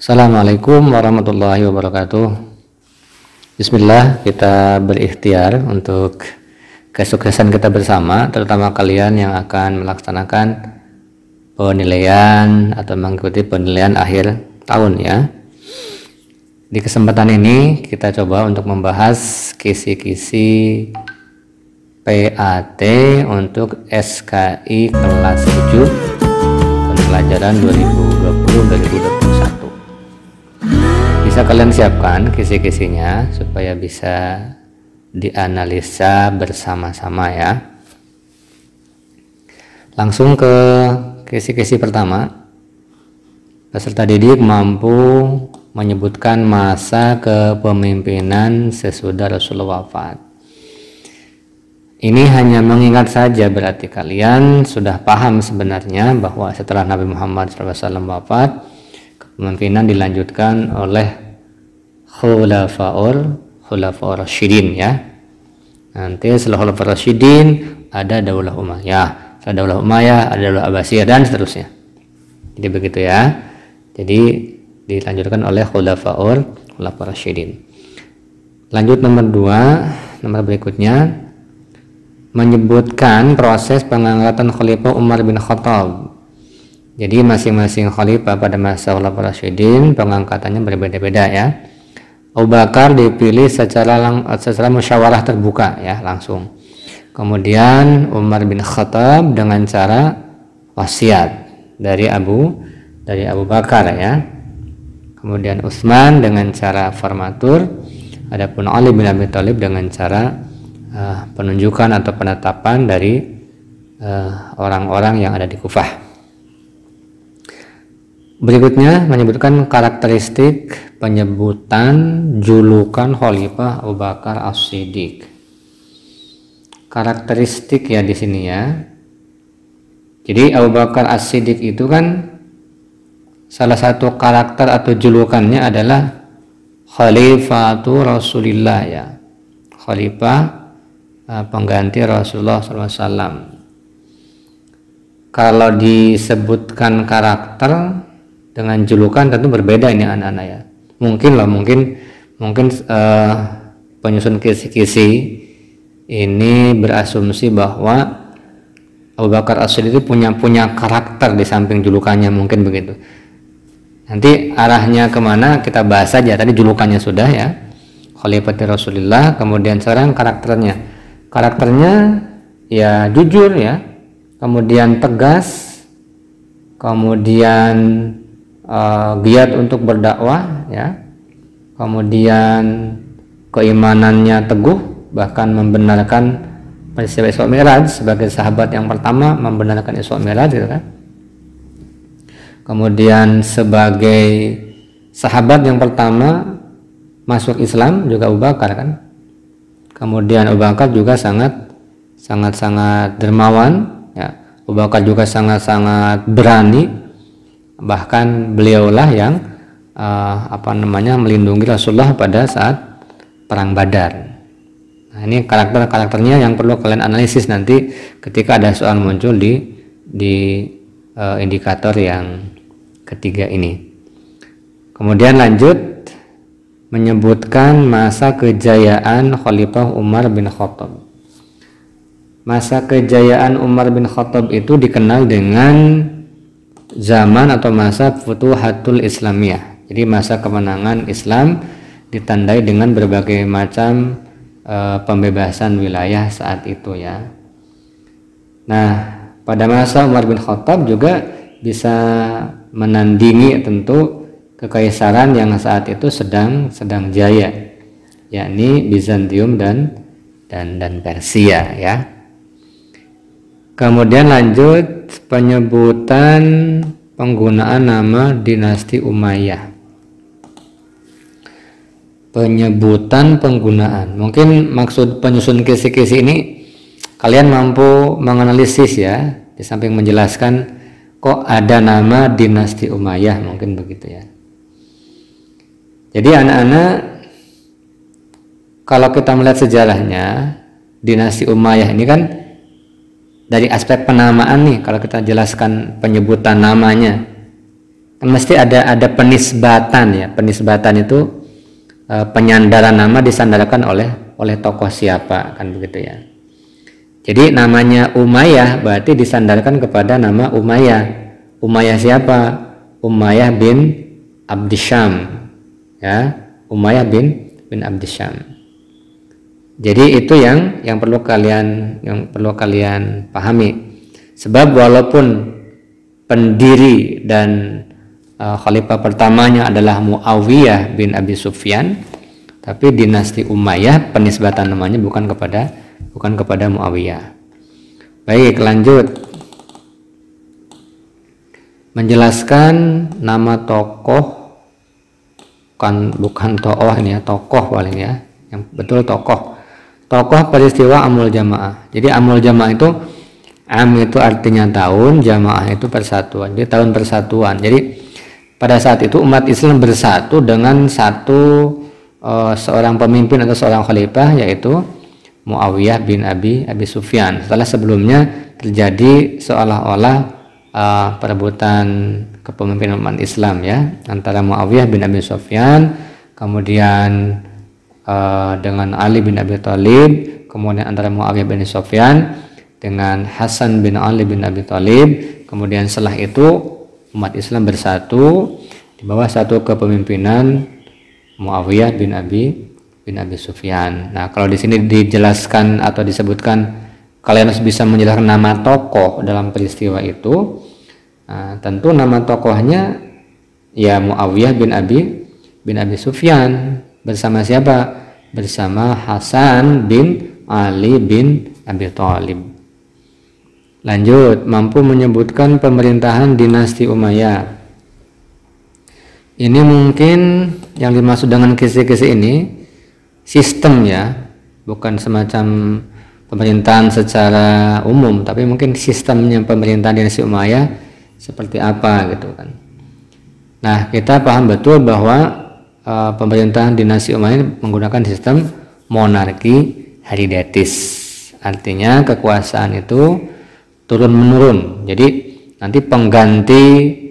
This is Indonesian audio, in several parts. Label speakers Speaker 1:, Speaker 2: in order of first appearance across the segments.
Speaker 1: Assalamualaikum warahmatullahi wabarakatuh. Bismillah, kita berikhtiar untuk kesuksesan kita bersama, terutama kalian yang akan melaksanakan penilaian atau mengikuti penilaian akhir tahun ya. Di kesempatan ini kita coba untuk membahas kisi-kisi PAT untuk SKI kelas 7 pembelajaran 2020-2021. Bisa kalian siapkan kisi-kisinya supaya bisa dianalisa bersama-sama ya. Langsung ke kisi-kisi pertama. Peserta didik mampu menyebutkan masa kepemimpinan sesudah Rasulullah wafat. Ini hanya mengingat saja, berarti kalian sudah paham sebenarnya bahwa setelah Nabi Muhammad SAW wafat, kepemimpinan dilanjutkan oleh Khulafaur Rasyidin ya. Nanti setelah Khulafaur Rasyidin ada Daulah Umayyah, setelah Daulah Umayyah ada Daulah Abbasiyah dan seterusnya. Jadi begitu ya. Jadi dilanjutkan oleh Khulafaur Rasyidin. Lanjut nomor 2, nomor berikutnya menyebutkan proses pengangkatan Khalifah Umar bin Khattab. Jadi masing-masing khalifah pada masa Khulafaur Rasyidin pengangkatannya berbeda-beda ya. Abu Bakar dipilih secara musyawarah terbuka ya, langsung. Kemudian Umar bin Khattab dengan cara wasiat dari Abu Bakar ya. Kemudian Utsman dengan cara formatur. Adapun Ali bin Abi Thalib dengan cara penunjukan atau penetapan dari orang-orang yang ada di Kufah. Berikutnya menyebutkan karakteristik penyebutan julukan Khalifah Abu Bakar As-Siddiq. Karakteristik ya di sini ya. Jadi Abu Bakar As-Siddiq itu kan salah satu karakter atau julukannya adalah Khalifatu Rasulillah ya. Khalifah pengganti Rasulullah SAW. Kalau disebutkan karakter dengan julukan tentu berbeda ini anak-anak ya. Mungkin penyusun kisi-kisi ini berasumsi bahwa Abu Bakar As-Siddiq itu punya karakter di samping julukannya, mungkin begitu. Nanti arahnya kemana kita bahas saja. Tadi julukannya sudah ya, Khalifati Rasulullah. Kemudian sekarang karakternya ya jujur ya, kemudian tegas, kemudian giat untuk berdakwah ya, kemudian keimanannya teguh, bahkan membenarkan peristiwa Isra Mi'raj sebagai sahabat yang pertama membenarkan Isra Mi'raj gitu kan. Kemudian sebagai sahabat yang pertama masuk Islam juga Abu Bakar kan. Kemudian Abu Bakar juga sangat dermawan ya. Abu Bakar juga sangat berani. Bahkan beliaulah yang melindungi Rasulullah pada saat perang Badar. Nah, ini karakternya yang perlu kalian analisis nanti ketika ada soal muncul di indikator yang ketiga ini. Kemudian lanjut menyebutkan masa kejayaan Khalifah Umar bin Khattab. Masa kejayaan Umar bin Khattab itu dikenal dengan zaman atau masa Futuhatul Islamiyah. Jadi masa kemenangan Islam ditandai dengan berbagai macam pembebasan wilayah saat itu ya. Nah, pada masa Umar bin Khattab juga bisa menandingi tentu kekaisaran yang saat itu sedang jaya, yakni Bizantium dan Persia ya. Kemudian lanjut penyebutan penggunaan nama dinasti Umayyah. Penyebutan penggunaan. Mungkin maksud penyusun kisi-kisi ini kalian mampu menganalisis ya, di samping menjelaskan kok ada nama dinasti Umayyah, mungkin begitu ya. Jadi anak-anak, kalau kita melihat sejarahnya dinasti Umayyah ini kan dari aspek penamaan nih, kalau kita jelaskan penyebutan namanya kan mesti ada penisbatan ya. Penisbatan itu penyandaran nama disandarkan oleh tokoh siapa, kan begitu ya. Jadi namanya Umayyah berarti disandarkan kepada nama Umayyah. Umayyah siapa? Umayyah bin Abdisyam ya, Umayyah bin Abdisyam. Jadi itu yang perlu kalian pahami. Sebab walaupun pendiri dan khalifah pertamanya adalah Muawiyah bin Abi Sufyan, tapi dinasti Umayyah penisbatan namanya bukan kepada Muawiyah. Baik, lanjut. Menjelaskan nama tokoh, bukan tokoh ini ya, tokoh paling ya, yang betul tokoh peristiwa Amul Jamaah. Jadi Amul Jamaah itu, am itu artinya tahun, jamaah itu persatuan, jadi tahun persatuan. Jadi pada saat itu umat Islam bersatu dengan seorang pemimpin atau seorang khalifah, yaitu Muawiyah bin Abi Sufyan. Setelah sebelumnya terjadi seolah-olah perebutan kepemimpinan umat Islam ya, antara Muawiyah bin Abi Sufyan, kemudian dengan Ali bin Abi Thalib, kemudian antara Muawiyah bin Sufyan dengan Hasan bin Ali bin Abi Thalib. Kemudian setelah itu umat Islam bersatu di bawah satu kepemimpinan Muawiyah bin Abi Sufyan. Nah, kalau di sini dijelaskan atau disebutkan kalian harus bisa menjelaskan nama tokoh dalam peristiwa itu. Nah, tentu nama tokohnya ya Muawiyah bin Abi Sufyan bersama siapa? Bersama Hasan bin Ali bin Abi Thalib. Lanjut, mampu menyebutkan pemerintahan dinasti Umayyah. Ini mungkin yang dimaksud dengan kisi-kisi ini sistem ya, bukan semacam pemerintahan secara umum, tapi mungkin sistemnya pemerintahan dinasti Umayyah seperti apa gitu kan. Nah, kita paham betul bahwa pemerintahan dinasti Umayyah menggunakan sistem monarki hereditaris. Artinya kekuasaan itu turun menurun. Jadi nanti pengganti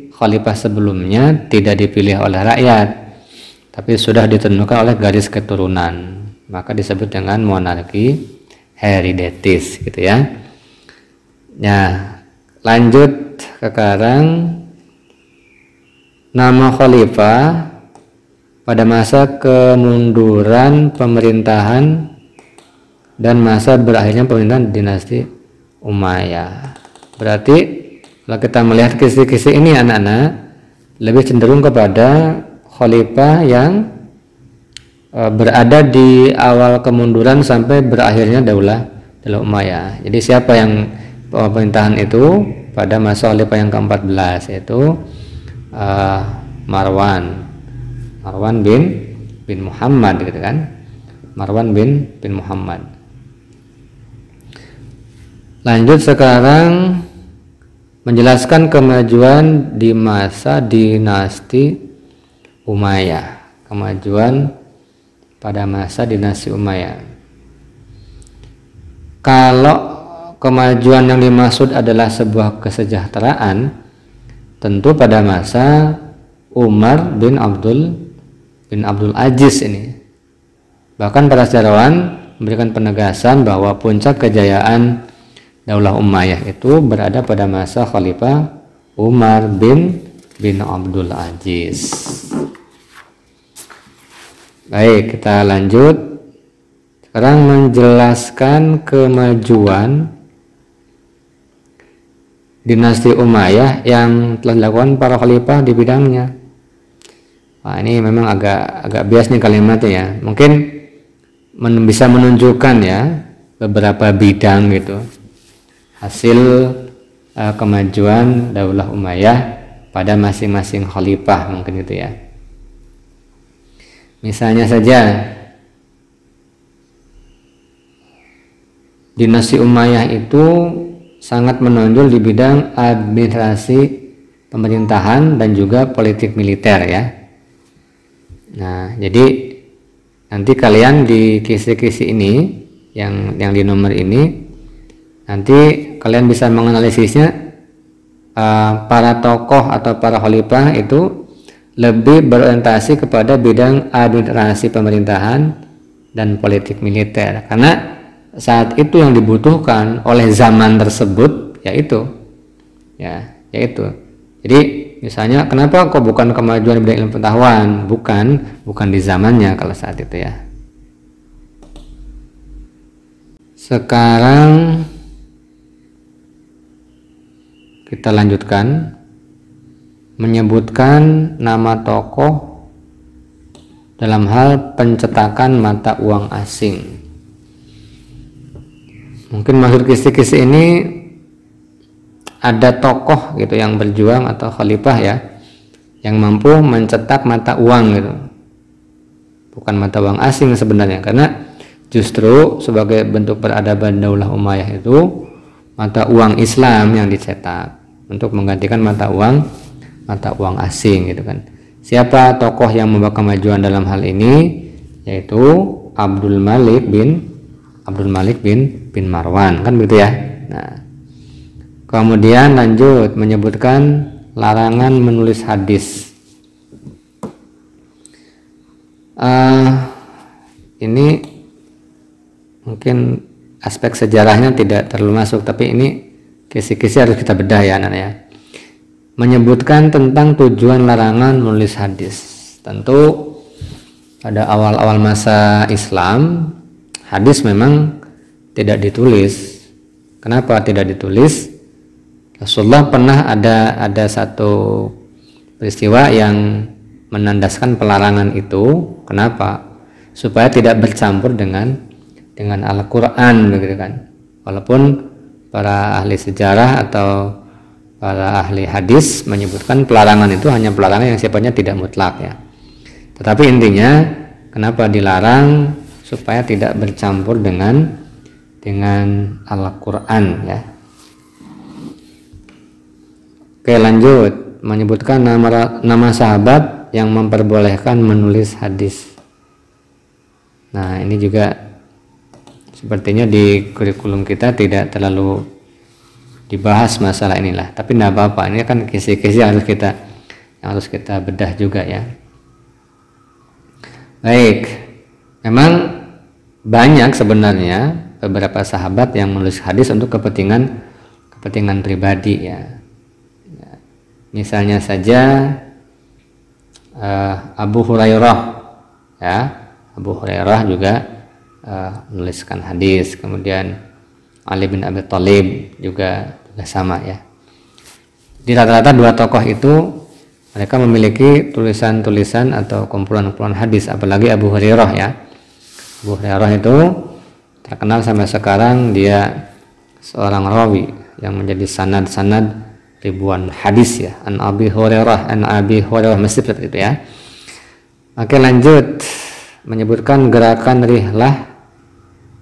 Speaker 1: khalifah sebelumnya tidak dipilih oleh rakyat, tapi sudah ditentukan oleh garis keturunan. Maka disebut dengan monarki hereditaris gitu ya. Nah, lanjut sekarang, nama khalifah pada masa kemunduran pemerintahan dan masa berakhirnya pemerintahan dinasti Umayyah. Berarti kalau kita melihat kisi-kisi ini anak-anak, lebih cenderung kepada khalifah yang berada di awal kemunduran sampai berakhirnya daulah Umayyah. Jadi siapa yang pemerintahan itu pada masa khalifah yang ke-14, yaitu Marwan bin Muhammad gitu kan. Marwan bin Muhammad. Lanjut sekarang menjelaskan kemajuan di masa dinasti Umayyah. Kemajuan pada masa dinasti Umayyah. Kalau kemajuan yang dimaksud adalah sebuah kesejahteraan, tentu pada masa Umar bin Abdul Aziz ini. Bahkan para sejarawan memberikan penegasan bahwa puncak kejayaan Daulah Umayyah itu berada pada masa Khalifah Umar bin Abdul Aziz. Baik, kita lanjut. Sekarang menjelaskan kemajuan dinasti Umayyah yang telah dilakukan para khalifah di bidangnya. Wah, ini memang agak bias nih kalimatnya ya. Mungkin bisa menunjukkan ya beberapa bidang gitu. Hasil kemajuan Daulah Umayyah pada masing-masing khalifah mungkin itu ya. Misalnya saja dinasti Umayyah itu sangat menonjol di bidang administrasi pemerintahan dan juga politik militer ya. Nah, jadi nanti kalian di kisi-kisi ini yang di nomor ini nanti kalian bisa menganalisisnya para tokoh atau para khalifah itu lebih berorientasi kepada bidang administrasi pemerintahan dan politik militer, karena saat itu yang dibutuhkan oleh zaman tersebut yaitu jadi misalnya kenapa kok bukan kemajuan di bidang ilmu pengetahuan, bukan di zamannya kalau saat itu ya. Sekarang kita lanjutkan menyebutkan nama tokoh dalam hal pencetakan mata uang asing. Mungkin maksud kisi-kisi ini ada tokoh gitu yang berjuang atau khalifah ya, yang mampu mencetak mata uang gitu, bukan mata uang asing sebenarnya, karena justru sebagai bentuk peradaban Daulah Umayyah itu mata uang Islam yang dicetak untuk menggantikan mata uang asing gitu kan. Siapa tokoh yang membawa kemajuan dalam hal ini? Yaitu Abdul Malik bin Marwan, kan begitu ya. Nah, kemudian lanjut menyebutkan larangan menulis hadis. Ini mungkin aspek sejarahnya tidak terlalu masuk, tapi ini kisi-kisi harus kita bedah ya anak-anak ya. Menyebutkan tentang tujuan larangan menulis hadis. Tentu pada awal-awal masa Islam hadis memang tidak ditulis. Kenapa tidak ditulis? Rasulullah pernah ada satu peristiwa yang menandaskan pelarangan itu. Kenapa? Supaya tidak bercampur dengan Al-Quran begitu kan. Walaupun para ahli sejarah atau para ahli hadis menyebutkan pelarangan itu hanya pelarangan yang sifatnya tidak mutlak ya. Tetapi intinya kenapa dilarang? Supaya tidak bercampur dengan Al-Quran ya. Oke, lanjut menyebutkan nama sahabat yang memperbolehkan menulis hadis. Nah, ini juga sepertinya di kurikulum kita tidak terlalu dibahas masalah inilah, tapi tidak apa-apa, ini kan kisi-kisi yang harus kita bedah juga ya. Baik, memang banyak sebenarnya beberapa sahabat yang menulis hadis untuk kepentingan pribadi ya. Misalnya saja Abu Hurairah ya, Abu Hurairah juga menuliskan hadis. Kemudian Ali bin Abi Thalib juga sama ya. Di rata-rata dua tokoh itu mereka memiliki tulisan-tulisan atau kumpulan-kumpulan hadis, apalagi Abu Hurairah ya. Abu Hurairah itu terkenal sampai sekarang, dia seorang rawi yang menjadi sanad ribuan hadis ya. An Abi Hurairah mesti seperti itu ya. Oke, lanjut menyebutkan gerakan rihlah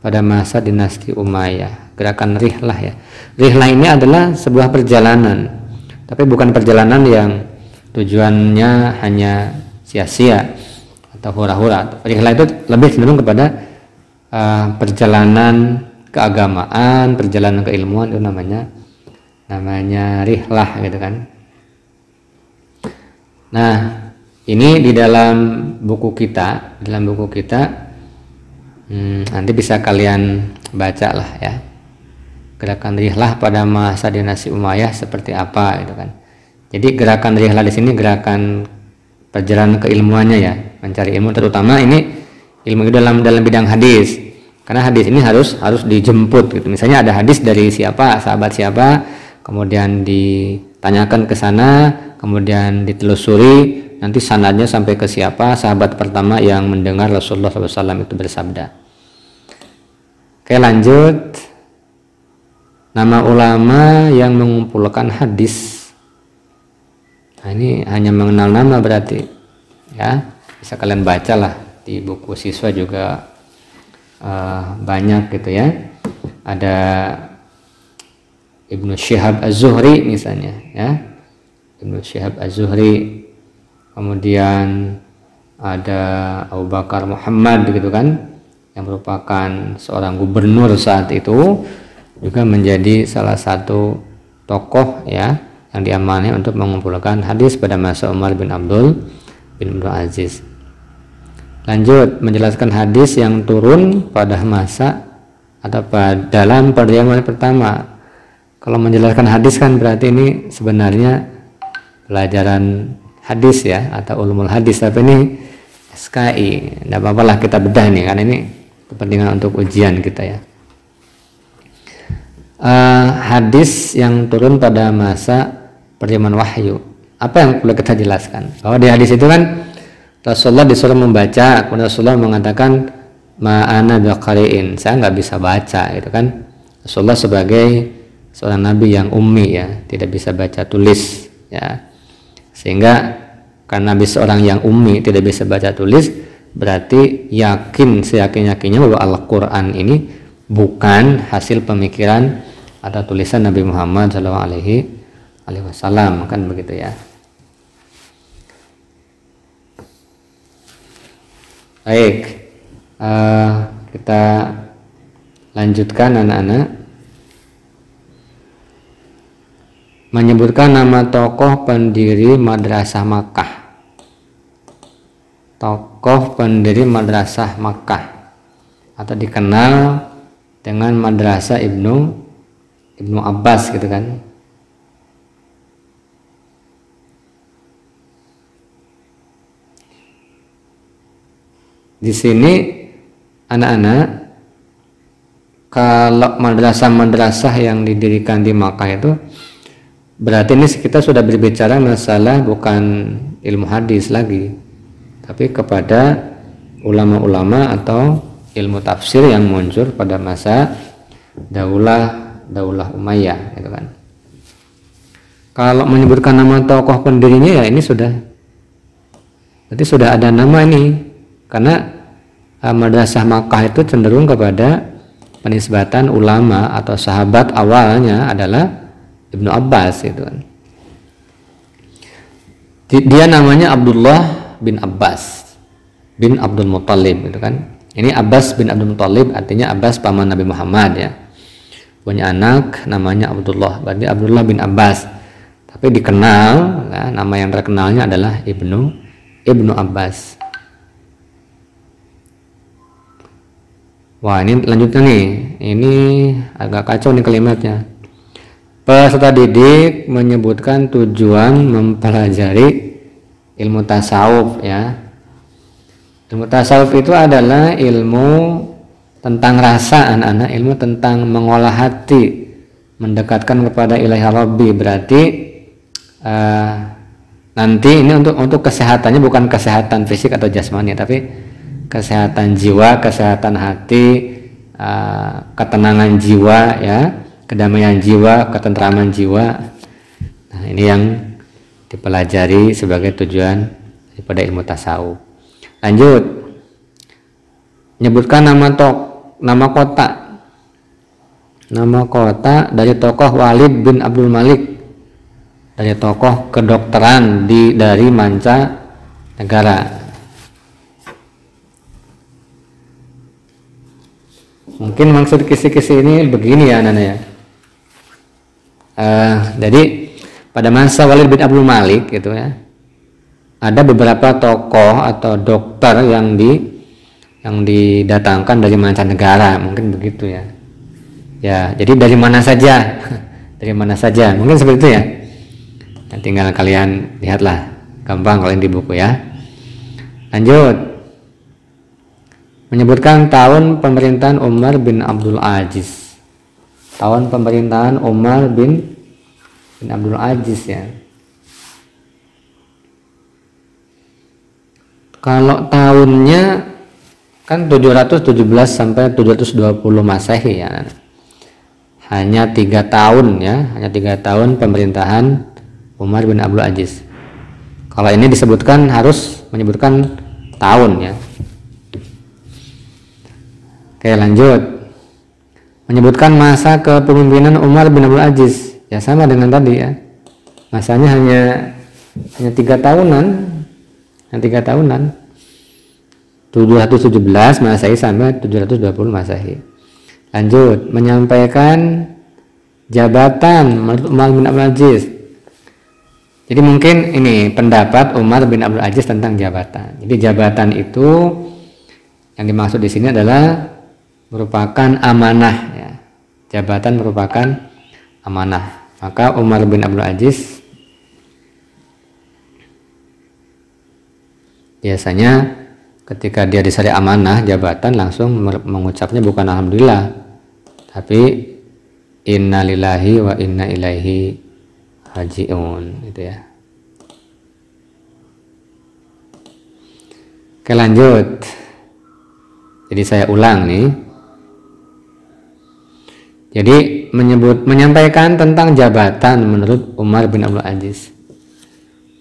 Speaker 1: pada masa dinasti Umayyah. Gerakan rihlah ya. Rihlah ini adalah sebuah perjalanan, tapi bukan perjalanan yang tujuannya hanya sia-sia atau hura-hura. Rihlah itu lebih cenderung kepada perjalanan keagamaan, perjalanan keilmuan, itu namanya rihlah gitu kan. Nah, ini di dalam buku kita, nanti bisa kalian baca lah ya, gerakan rihlah pada masa dinasti Umayyah seperti apa gitu kan. Jadi gerakan rihlah di sini gerakan perjalanan keilmuannya ya, mencari ilmu, terutama ini ilmu dalam bidang hadis, karena hadis ini harus dijemput gitu. Misalnya ada hadis dari siapa, sahabat siapa, kemudian ditanyakan ke sana, kemudian ditelusuri, nanti sanadnya sampai ke siapa, sahabat pertama yang mendengar Rasulullah SAW itu bersabda. Oke, lanjut. Nama ulama yang mengumpulkan hadis. Nah, ini hanya mengenal nama berarti ya, bisa kalian baca lah di buku siswa juga banyak gitu ya. Ada Ibnu Syihab Az-Zuhri misalnya ya, Ibnu Syihab Az-Zuhri. Kemudian ada Abu Bakar Muhammad gitu kan, yang merupakan seorang gubernur saat itu, juga menjadi salah satu tokoh ya yang diamanahi untuk mengumpulkan hadis pada masa Umar bin Abdul Aziz. Lanjut menjelaskan hadis yang turun pada masa atau dalam perjanjian pertama. Kalau menjelaskan hadis kan berarti ini sebenarnya pelajaran hadis ya, atau ulumul hadis, tapi ini SKI. Tidak apa-apa lah kita bedah nih, karena ini kepentingan untuk ujian kita ya. Hadis yang turun pada masa perjamuan wahyu, apa yang perlu kita jelaskan? Bahwa di hadis itu kan Rasulullah disuruh membaca, kemudian Rasulullah mengatakan ma'ana biqari'in, saya nggak bisa baca gitu kan. Rasulullah sebagai seorang nabi yang ummi ya, tidak bisa baca tulis ya, sehingga karena nabi seorang yang ummi tidak bisa baca tulis, berarti seyakin-yakinnya bahwa Al-Quran ini bukan hasil pemikiran atau tulisan Nabi Muhammad SAW, kan begitu ya. Baik, kita lanjutkan anak-anak. Menyebutkan nama tokoh pendiri Madrasah Makkah. Tokoh pendiri Madrasah Makkah atau dikenal dengan Madrasah Ibnu Abbas gitu kan. Di sini anak-anak, kalau madrasah-madrasah yang didirikan di Makkah itu berarti ini kita sudah berbicara masalah bukan ilmu hadis lagi, tapi kepada ulama-ulama atau ilmu tafsir yang muncul pada masa Daulah Umayyah gitu kan. Kalau menyebutkan nama tokoh pendirinya ya ini berarti sudah ada nama ini. Karena Madrasah Makkah itu cenderung kepada penisbatan ulama atau sahabat awalnya adalah Ibnu Abbas gitu kan. Dia namanya Abdullah bin Abbas bin Abdul Muttalib gitu kan. Ini Abbas bin Abdul Muttalib artinya Abbas paman Nabi Muhammad ya. Punya anak namanya Abdullah, berarti Abdullah bin Abbas. Tapi dikenal ya, nama yang terkenalnya adalah Ibnu Abbas. Wah, ini lanjutnya nih. Ini agak kacau nih kalimatnya. Peserta didik menyebutkan tujuan mempelajari ilmu tasawuf ya. Ilmu tasawuf itu adalah ilmu tentang rasa anak-anak, ilmu tentang mengolah hati, mendekatkan kepada ilahi Rabbi. Berarti nanti ini untuk kesehatannya bukan kesehatan fisik atau jasmani, tapi kesehatan jiwa, kesehatan hati, ketenangan jiwa ya, kedamaian jiwa, ketentraman jiwa. Nah, ini yang dipelajari sebagai tujuan daripada ilmu tasawuf. Lanjut, menyebutkan nama kota dari tokoh Walid bin Abdul Malik, dari tokoh kedokteran dari manca negara. Mungkin maksud kisi-kisi ini begini ya anak-anak ya. Jadi pada masa Walid bin Abdul Malik gitu ya, ada beberapa tokoh atau dokter yang didatangkan dari mancanegara, mungkin begitu ya. Ya, jadi dari mana saja, dari mana saja, mungkin seperti itu ya. Nah, tinggal kalian lihatlah, gampang kalau di buku ya. Lanjut. Menyebutkan tahun pemerintahan Umar bin Abdul Aziz. Tahun pemerintahan Umar bin Abdul Aziz ya. Kalau tahunnya kan 717 sampai 720 Masehi ya. Hanya 3 tahun ya, hanya 3 tahun pemerintahan Umar bin Abdul Aziz. Kalau ini disebutkan harus menyebutkan tahun ya. Oke, lanjut. Menyebutkan masa kepemimpinan Umar bin Abdul Aziz. Ya sama dengan tadi ya. Masanya hanya 3 tahunan. Hanya 3 tahunan. 717 Masehi sampai 720 Masehi. Lanjut, menyampaikan jabatan menurut Umar bin Abdul Aziz. Jadi mungkin ini pendapat Umar bin Abdul Aziz tentang jabatan. Jadi jabatan itu yang dimaksud di sini adalah merupakan amanah ya. Jabatan merupakan amanah. Maka Umar bin Abdul Aziz biasanya ketika dia disari amanah jabatan langsung mengucapnya bukan alhamdulillah, tapi innalillahi wa inna ilaihi raji'un, gitu ya. Oke, lanjut. Jadi saya ulang nih. Jadi menyampaikan tentang jabatan menurut Umar bin Abdul Aziz.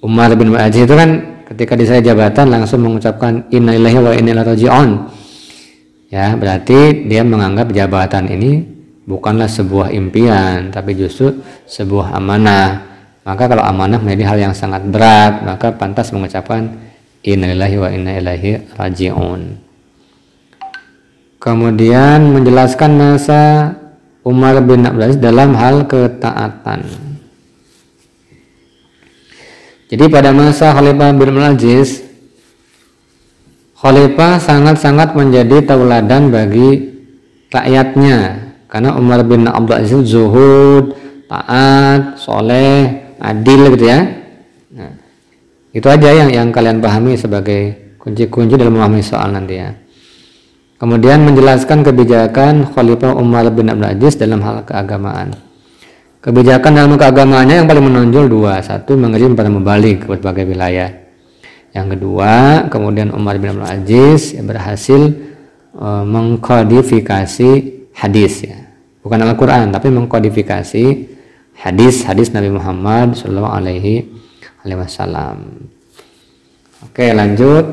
Speaker 1: Umar bin Abdul Aziz itu kan ketika disari jabatan langsung mengucapkan innalillahi wa inna ilaihi raji'un. Ya, berarti dia menganggap jabatan ini bukanlah sebuah impian, tapi justru sebuah amanah. Maka kalau amanah menjadi hal yang sangat berat, maka pantas mengucapkan innalillahi wa inna ilaihi raji'un. Kemudian menjelaskan masa Umar bin Abdul Aziz dalam hal ketaatan. Jadi pada masa Khalifah bin Abdul Aziz, Khalifah sangat-sangat menjadi tauladan bagi rakyatnya. Karena Umar bin Abdul Aziz zuhud, taat, soleh, adil gitu ya. Nah, itu aja yang kalian pahami sebagai kunci-kunci dalam memahami soal nanti ya. Kemudian menjelaskan kebijakan Khalifah Umar bin Abdul Aziz dalam hal keagamaan. Kebijakan dalam keagamaannya yang paling menonjol dua. Satu, mengirim para mubalik ke berbagai wilayah. Yang kedua, kemudian Umar bin Abdul Aziz berhasil mengkodifikasi hadis ya, bukan Al-Quran tapi mengkodifikasi hadis Nabi Muhammad Shallallahu Alaihi Wasallam. Oke, lanjut.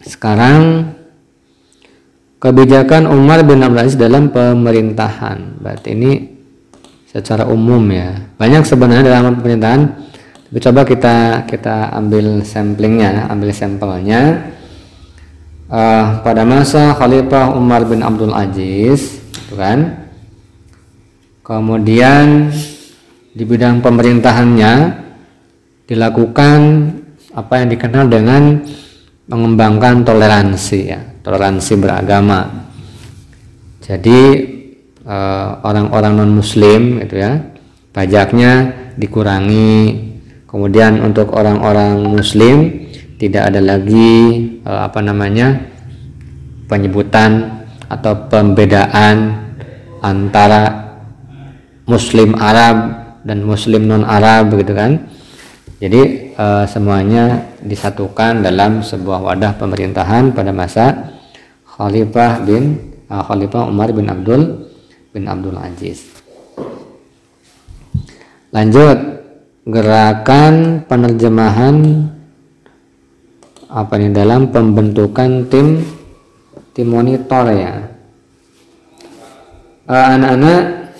Speaker 1: Sekarang kebijakan Umar bin Abdul Aziz dalam pemerintahan. Berarti ini secara umum ya. Banyak sebenarnya dalam pemerintahan. Tapi coba kita ambil samplingnya, ambil sampelnya. Pada masa Khalifah Umar bin Abdul Aziz, gitu kan. Kemudian di bidang pemerintahannya dilakukan apa yang dikenal dengan mengembangkan toleransi ya, toleransi beragama. Jadi orang-orang non Muslim, gitu ya, pajaknya dikurangi. Kemudian untuk orang-orang Muslim tidak ada lagi penyebutan atau pembedaan antara Muslim Arab dan Muslim non Arab, begitu kan. Jadi semuanya disatukan dalam sebuah wadah pemerintahan pada masa Khalifah Umar bin Abdul Aziz. Lanjut, gerakan penerjemahan dalam pembentukan tim monitor ya. Anak-anak,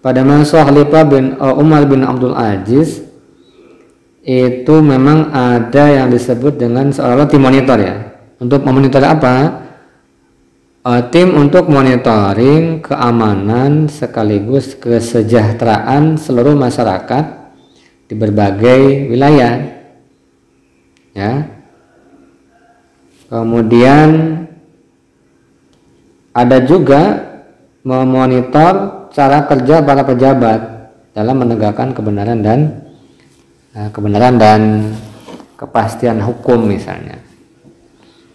Speaker 1: pada masa Khalifah Umar bin Abdul Aziz itu memang ada yang disebut dengan seolah tim monitor ya. Untuk memonitor apa? Tim untuk monitoring keamanan sekaligus kesejahteraan seluruh masyarakat di berbagai wilayah. Ya. Kemudian ada juga memonitor cara kerja para pejabat dalam menegakkan kebenaran dan kepastian hukum misalnya.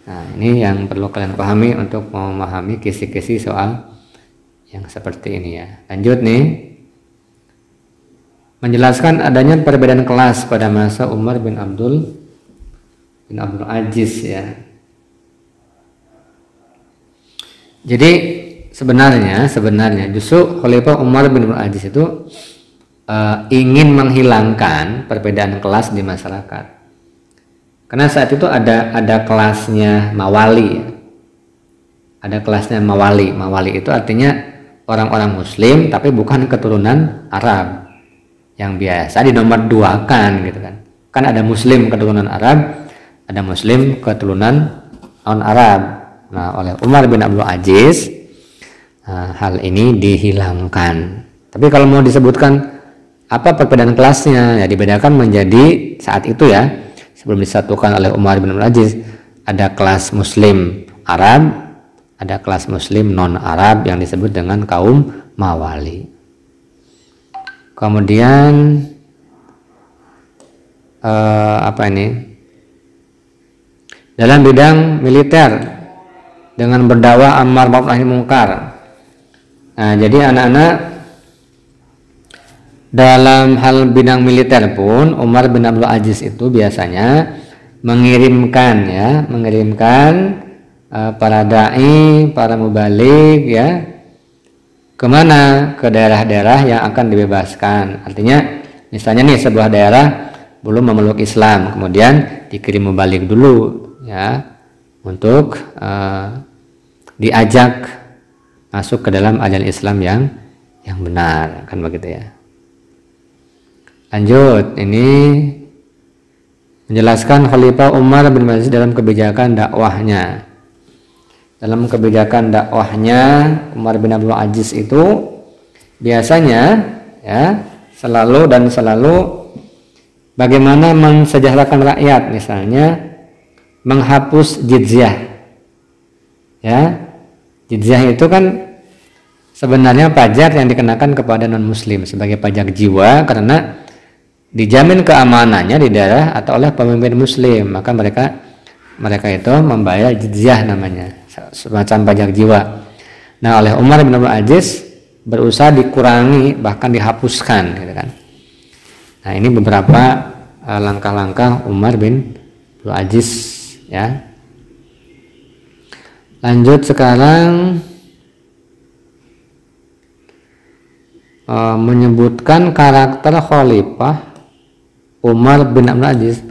Speaker 1: Nah, ini yang perlu kalian pahami untuk memahami kisi-kisi soal yang seperti ini ya. Lanjut nih, menjelaskan adanya perbedaan kelas pada masa Umar bin Abdul Aziz ya. Jadi sebenarnya justru Khalifah Umar bin Abdul Aziz itu ingin menghilangkan perbedaan kelas di masyarakat. Karena saat itu ada kelasnya mawali ya. Ada kelasnya mawali. Mawali itu artinya orang-orang Muslim tapi bukan keturunan Arab, yang biasa dinomor duakan gitu kan. Kan ada Muslim keturunan Arab, ada Muslim keturunan non-Arab. Nah, oleh Umar bin Abdul Aziz hal ini dihilangkan. Tapi kalau mau disebutkan Apa perbedaan kelasnya? Ya dibedakan menjadi saat itu ya, sebelum disatukan oleh Umar bin Abdul Aziz, ada kelas Muslim Arab, ada kelas Muslim non Arab yang disebut dengan kaum Mawali. Kemudian dalam bidang militer dengan berdakwah amar ma'ruf nahi munkar. Nah, jadi anak-anak, dalam hal bidang militer pun Umar bin Abdul Aziz itu biasanya mengirimkan para dai, para mubalik ya, kemana? Ke daerah-daerah yang akan dibebaskan. Artinya misalnya nih sebuah daerah belum memeluk Islam, kemudian dikirim mubalik dulu ya, untuk diajak masuk ke dalam ajaran Islam yang benar, kan begitu ya. Lanjut, ini menjelaskan Khalifah Umar bin Aziz dalam kebijakan dakwahnya. Dalam kebijakan dakwahnya Umar bin Abdul Aziz itu biasanya ya selalu bagaimana mensejahterakan rakyat, misalnya menghapus jizyah. Ya, jizyah itu kan sebenarnya pajak yang dikenakan kepada non-muslim sebagai pajak jiwa, karena dijamin keamanannya di daerah atau oleh pemimpin muslim, maka mereka itu membayar jizyah, namanya semacam pajak jiwa. Nah, oleh Umar bin Abdul Aziz berusaha dikurangi, bahkan dihapuskan gitu kan. Nah, ini beberapa langkah-langkah Umar bin Abdul Aziz ya. Lanjut sekarang menyebutkan karakter Khalifah Umar bin Abdul Aziz.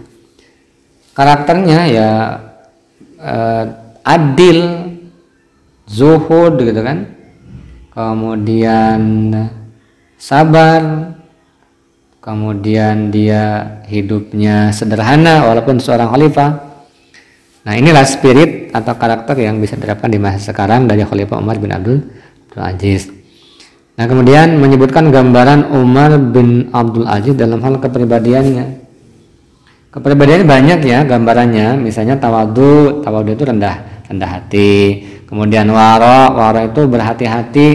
Speaker 1: Karakternya ya adil, zuhud gitu kan, kemudian sabar, kemudian dia hidupnya sederhana walaupun seorang khalifah. Nah, inilah spirit atau karakter yang bisa diterapkan di masa sekarang dari Khalifah Umar bin Abdul Aziz. Nah, kemudian menyebutkan gambaran Umar bin Abdul Aziz dalam hal kepribadiannya. Kepribadiannya banyak ya gambarannya, misalnya tawadu itu rendah hati. Kemudian waro itu berhati-hati,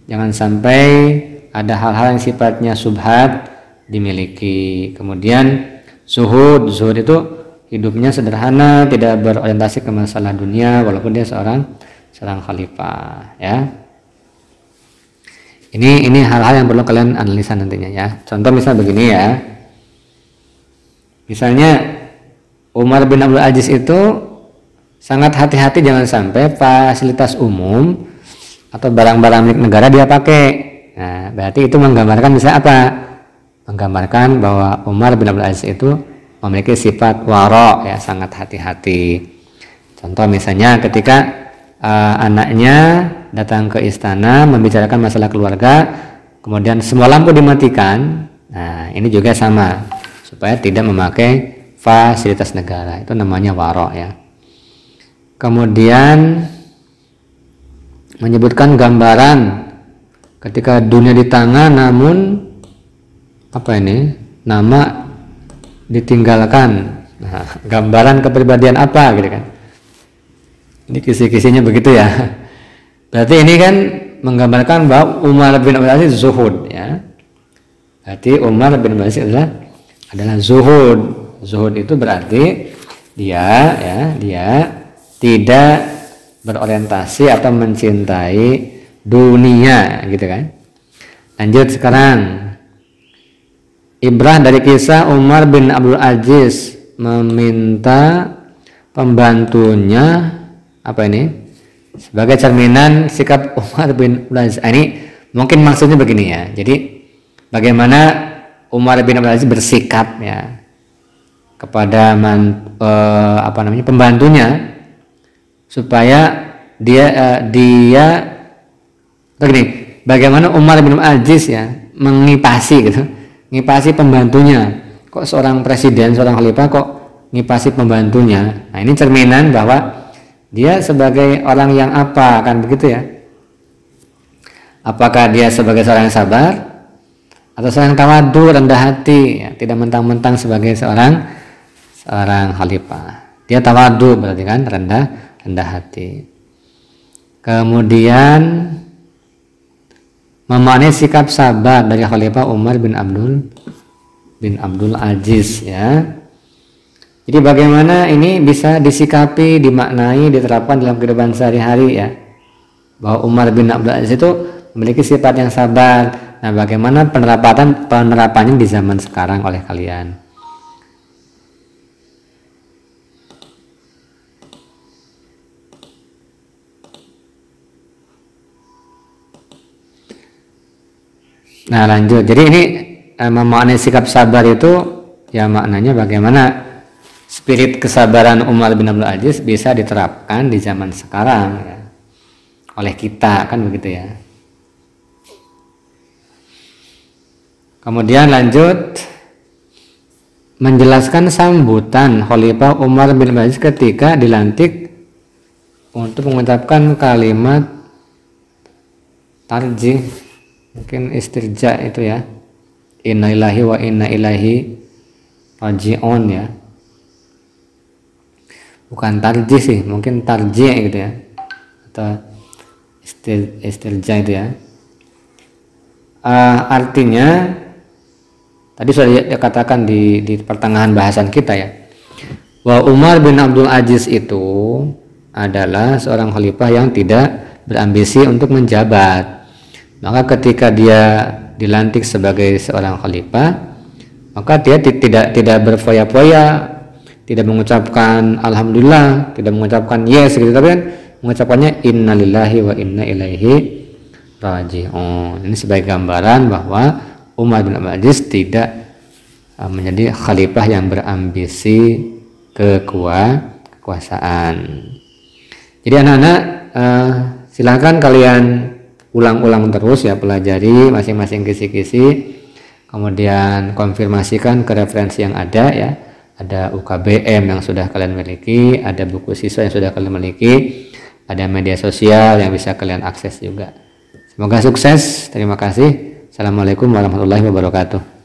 Speaker 1: jangan sampai ada hal-hal yang sifatnya subhat dimiliki. Kemudian zuhud itu hidupnya sederhana, tidak berorientasi ke masalah dunia walaupun dia seorang khalifah ya. Ini hal-hal yang perlu kalian analisa nantinya ya. Contoh misal begini ya. Misalnya Umar bin Abdul Aziz itu sangat hati-hati jangan sampai fasilitas umum atau barang-barang milik negara dia pakai. Nah, berarti itu menggambarkan misalnya apa? Menggambarkan bahwa Umar bin Abdul Aziz itu memiliki sifat waro ya, sangat hati-hati. Contoh misalnya ketika anaknya datang ke istana membicarakan masalah keluarga, kemudian semua lampu dimatikan. Nah, ini juga sama, supaya tidak memakai fasilitas negara, itu namanya waro ya. Kemudian menyebutkan gambaran ketika dunia di tangan namun nama ditinggalkan. Nah, gambaran kepribadian apa gitu kan. Ini kisi-kisinya begitu ya. Berarti ini kan menggambarkan bahwa Umar bin Abdul Aziz zuhud ya. Berarti Umar bin Abdul Aziz adalah zuhud. Zuhud itu berarti dia tidak berorientasi atau mencintai dunia gitu kan. Lanjut sekarang. Ibrah dari kisah Umar bin Abdul Aziz meminta pembantunya sebagai cerminan sikap Umar bin Abdul Aziz. Ini mungkin maksudnya begini ya. Jadi bagaimana Umar bin Abdul Aziz bersikap ya kepada pembantunya supaya bagaimana Umar bin Abdul Aziz ya ngipasi pembantunya. Kok seorang presiden, seorang khalifah kok ngipasi pembantunya? Nah, ini cerminan bahwa dia sebagai orang yang kan begitu ya. Apakah dia sebagai seorang yang sabar atau seorang tawadu, rendah hati, ya, tidak mentang-mentang sebagai seorang khalifah. Dia tawadu berarti kan rendah hati. Kemudian memaknai sikap sabar dari Khalifah Umar bin Abdul Aziz, ya. Jadi bagaimana ini bisa disikapi, dimaknai, diterapkan dalam kehidupan sehari-hari, ya. Bahwa Umar bin Abdul Aziz itu memiliki sifat yang sabar. Nah, bagaimana penerapannya di zaman sekarang oleh kalian? Nah, lanjut. Jadi ini memaknai sikap sabar itu, ya maknanya bagaimana spirit kesabaran Umar bin Abdul Aziz bisa diterapkan di zaman sekarang, ya, oleh kita, kan begitu, ya. Kemudian lanjut menjelaskan sambutan Khalifah Umar bin Abdul Aziz ketika dilantik untuk mengucapkan kalimat tarjih, mungkin istirja itu, ya, inna lillahi wa inna ilaihi raji'un, ya, bukan tarjih sih, mungkin tarjih gitu, ya, atau istirja itu, ya. Artinya tadi sudah dikatakan di pertengahan bahasan kita, ya, bahwa Umar bin Abdul Aziz itu adalah seorang khalifah yang tidak berambisi untuk menjabat. Maka ketika dia dilantik sebagai seorang khalifah, maka dia tidak berfoya-foya, tidak mengucapkan alhamdulillah, tidak mengucapkan yes gitu, tapi kan mengucapkannya innalillahi wa inna ilaihi raji'un. Ini sebagai gambaran bahwa Umar bin Abdul Aziz tidak menjadi khalifah yang berambisi kekuasaan. Jadi anak-anak, silahkan kalian ulang-ulang terus, ya, pelajari masing-masing kisi-kisi, kemudian konfirmasikan ke referensi yang ada, ya. Ada UKBM yang sudah kalian miliki, ada buku siswa yang sudah kalian miliki, ada media sosial yang bisa kalian akses juga. Semoga sukses. Terima kasih. Assalamualaikum warahmatullahi wabarakatuh.